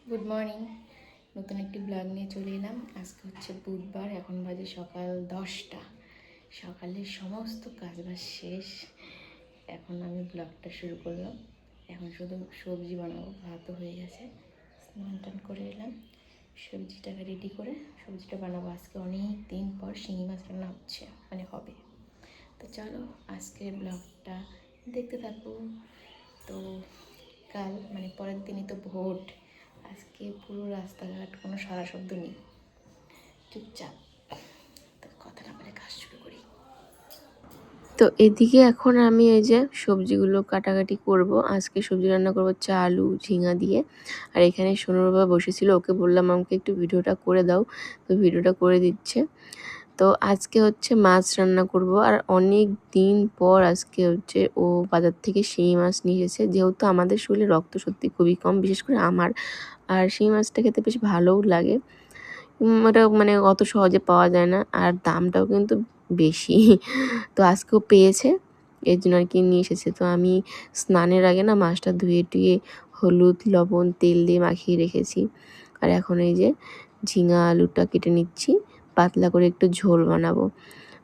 Good morning. নতুন একটি blog নিয়ে চলে এলাম। আজকে হচ্ছে বুধবার, এখন বাজে সকাল 10টা। সকালের সমস্ত কাজবাজ শেষ, এখন আমি ব্লগটা শুরু করলাম। এখন শুধু সবজি বানাবো, ভাতও হয়ে গেছে, স্নান টান করে এলাম। সবজিটাকে রেডি করে সবজিটা বানাবো। আজকে অনেক দিন পর শিঙি মাছ রান্না হচ্ছে, মানে হবে। তো চলো আজকের ব্লগটা দেখতে থাকবো। তো কাল মানে পরের দিনই তো ভোট। আজকে পুরো রাস্তাঘাট কোনো সারা শব্দ নেই, চুপচাপ। তো কথা না বলে কাজ শুরু করি। তো এদিকে এখন আমি এই যে সবজিগুলো কাটাকাটি করব। আজকে সবজি রান্না করব হচ্ছে আলু ঝিঙা দিয়ে। আর এখানে সোনুর বাবা বসেছিল, ওকে বললাম আমাকে একটু ভিডিওটা করে দাও, তো ভিডিওটা করে দিচ্ছে। তো আজকে হচ্ছে মাছ রান্না করব। আর অনেক দিন পর আজকে হচ্ছে ও বাজার থেকে শিঙি মাছ নিয়ে এসেছে, যেহেতু আমাদের শরীরে রক্ত সত্যি খুবই কম, বিশেষ করে আমার। আর শিঙি মাছটা খেতে বেশ ভালোও লাগে। ওটা মানে অত সহজে পাওয়া যায় না, আর দামটাও কিন্তু বেশি। তো আজকেও পেয়েছে, এর জন্য আর কি নিয়ে এসেছে। তো আমি স্নানের আগে না মাছটা ধুয়ে টুয়ে হলুদ লবণ তেল দিয়ে মাখিয়ে রেখেছি। আর এখন এই যে ঝিঙা আলুটা কেটে নিচ্ছি, পাতলা করে একটু ঝোল বানাবো,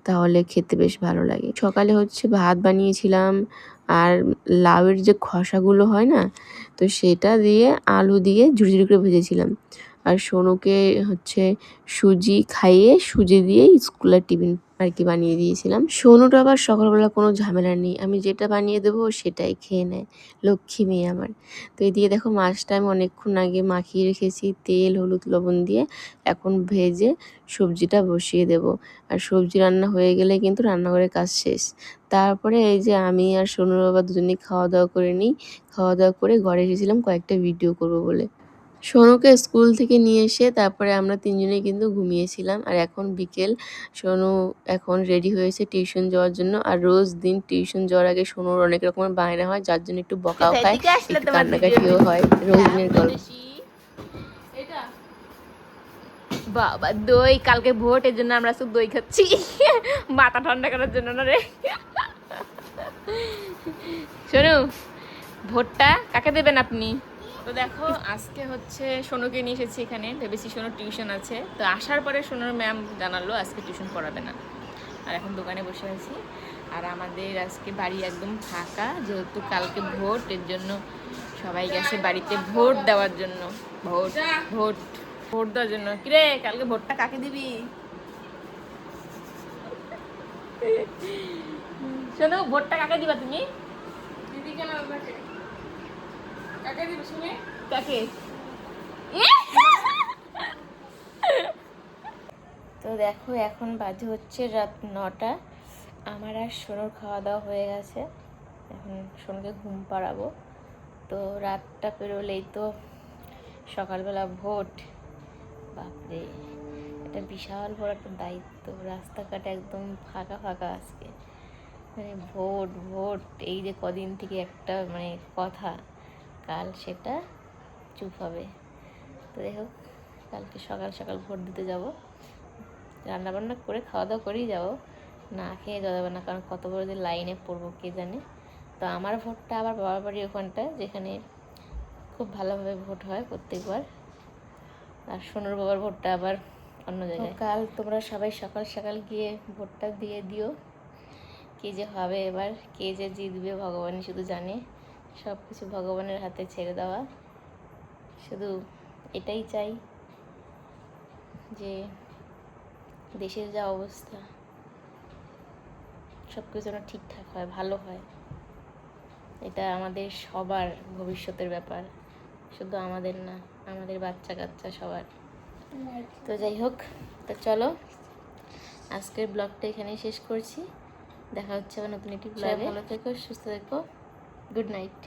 তাহলে খেতে বেশ ভালো লাগে। সকালে হচ্ছে ভাত বানিয়েছিলাম, আর লাউয়ের যে খোসাগুলো হয় না, তো সেটা দিয়ে আলু দিয়ে ঝুড়ি ঝুড়ি করে ভেজেছিলাম। আর সোনুকে হচ্ছে সুজি খাইয়ে সুজি দিয়ে স্কুলের টিফিন আর কি বানিয়ে দিয়েছিলাম। সোনুটা আবার সকালবেলা কোনো ঝামেলা নেই, আমি যেটা বানিয়ে দেবো সেটাই খেয়ে নেয়, লক্ষ্মী মেয়ে আমার। তো এদিকে দেখো মাছটা আমি অনেকক্ষণ আগে মাখিয়ে রেখেছি তেল হলুদ লবণ দিয়ে, এখন ভেজে সবজিটা বসিয়ে দেব। আর সবজি রান্না হয়ে গেলে কিন্তু রান্নাঘরের কাজ শেষ। তারপরে এই যে আমি আর সোনুর বাবা দুজনেই খাওয়া দাওয়া করে নিই। খাওয়া দাওয়া করে ঘরে এসেছিলাম কয়েকটা ভিডিও করব বলে। সোনুকে স্কুল থেকে নিয়ে এসে তারপরে আমরা তিনজনেই কিন্তু ঘুমিয়েছিলাম। আর এখন বিকেল, সোনু এখন রেডি হয়েছে টিউশন যাওয়ার জন্য। আর রোজ দিন টিউশন যাওয়ার আগে সোনুর অনেক রকমের বায়না হয়, যার জন্য একটু বকাও খায়, একটু কান্নাকাটিও হয়, রোজ দিনের গল্প। বাবা দই, কালকে ভোট, এর জন্য আমরা শুধু দই খাচ্ছি। মাথা ঠান্ডা করার জন্য না রে। শোনো, ভোটটা কাকে দেবেন আপনি? তো দেখো আজকে হচ্ছে সোনুকে নিয়ে এসেছি এখানে, ভেবেছি সোনুর টিউশন আছে। তো আসার পরে সোনুর ম্যাম জানালো আজকে টিউশন পড়াবে না। আর এখন দোকানে বসে আছি। আর আমাদের আজকে বাড়ি একদম ফাঁকা, যেহেতু কালকে ভোট, এর জন্য সবাই গেছে বাড়িতে ভোট দেওয়ার জন্য। ভোট ভোট ভোট দেওয়ার জন্য। কিরে, কালকে ভোটটা কাকে দিবি? শোনো, ভোটটা কাকে দিবা তুমি? দিদি কেন কাকে? কাকে দিবি শুনে? কাকে? তো দেখো এখন বাজে হচ্ছে রাত 9টা। আমার আর সোনুর খাওয়া দাওয়া হয়ে গেছে, এখন সোনুকে ঘুম পাড়াবো। তো রাতটা পেরোলেই তো সকালবেলা ভোট। বাপরে, এটা বিশাল বড় একটা দায়িত্ব। রাস্তাঘাট একদম ফাঁকা ফাঁকা আজকে, মানে ভোট ভোট এই যে কদিন থেকে একটা মানে কথা, কাল সেটা চুপ হবে। তো দেখো কালকে সকাল সকাল ভোট দিতে যাব, রান্নাবান্না করে খাওয়া দাওয়া করেই যাব, না খেয়ে যাবে না, কারণ কত বড় যে লাইনে পড়বো কে জানে। তো আমার ভোটটা আবার বাবার বাড়ির ওখানটা, যেখানে খুব ভালোভাবে ভোট হয় প্রত্যেকবার। আর সোনুর বাবার ভোটটা আবার অন্য জায়গায়। কাল তোমরা সবাই সকাল সকাল গিয়ে ভোটটা দিয়ে দিও। কে যে হবে এবার, কে যে জিতবে ভগবানই শুধু জানে। সব কিছু ভগবানের হাতে ছেড়ে দেওয়া। শুধু এটাই চাই যে দেশের যা অবস্থা, সব কিছু যেন ঠিকঠাক হয়, ভালো হয়। এটা আমাদের সবার ভবিষ্যতের ব্যাপার, শুধু আমাদের না, আমাদের বাচ্চা কাচ্চা সবার। তো যাই হোক, তো চলো আজকের ব্লগটা এখানেই শেষ করছি। দেখা হচ্ছে আবার নতুন একটি ব্লগে। ভালো থেকো, সুস্থ থেকো, গুড নাইট।